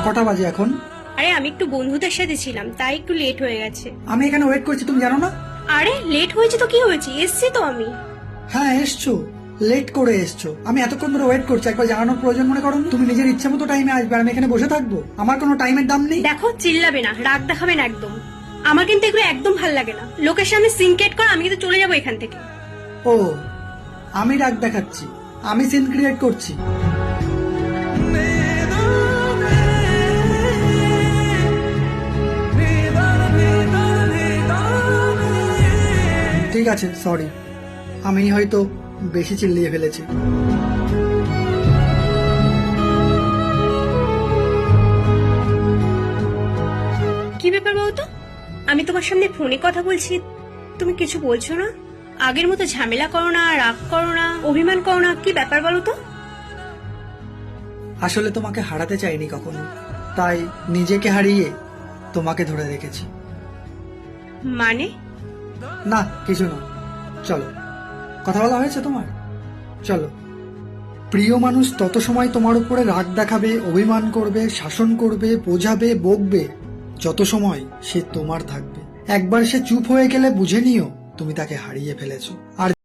কটা বাজে এখন? আরে আমি একটু বন্ধুদের সাথে ছিলাম, তাই একটু লেট হয়ে গেছে। আমি এখানে ওয়েট করছি, তুমি জানো না? আরে লেট হয়েছে তো কি হয়েছে, এসছি তো আমি। হ্যাঁ এসছো, লেট করে এসছো। আমি এতক্ষণ ধরে ওয়েট করছি, একবার জানানোর প্রয়োজন মনে করো? তুমি নিজের ইচ্ছা মতো টাইমে আসবে, আমি এখানে বসে থাকবো? আমার কোনো টাইমের দাম নেই? দেখো, চিল্লাবে না, রাগ দেখাবে না একদম। আমার কিন্তু এগুলো একদম ভাল লাগে না। লোকের সামনে সিনক্রেট কর, আমি কিন্তু চলে যাবো এখান থেকে। ও, আমি রাগ দেখাচ্ছি? আমি সিন ক্রিয়েট করছি? ঠিক আছে, সরি, আমি হয়তো বেশি চিল্লিয়ে ফেলেছি। কি ব্যাপার বলতো? আমি তোমার সামনে ফোনে কথা বলছি, তুমি কিছু বলছো না? আগের মতো ঝামেলা করো না, রাগ করো না, অভিমান করো না, কি ব্যাপার বলো তো? আসলে তোমাকে হারাতে চাইনি কখনো, তাই নিজেকে হারিয়ে তোমাকে ধরে রেখেছি। মানে? না কিছু না, চলো। কথা বলা হয়েছে তোমার? চলো। প্রিয় মানুষ তত সময় তোমার উপরে রাগ দেখাবে, অভিমান করবে, শাসন করবে, বোঝাবে, বকবে, যত সময় সে তোমার থাকবে। একবার সে চুপ হয়ে গেলে বুঝে নিও তুমি তাকে হারিয়ে ফেলেছো। আর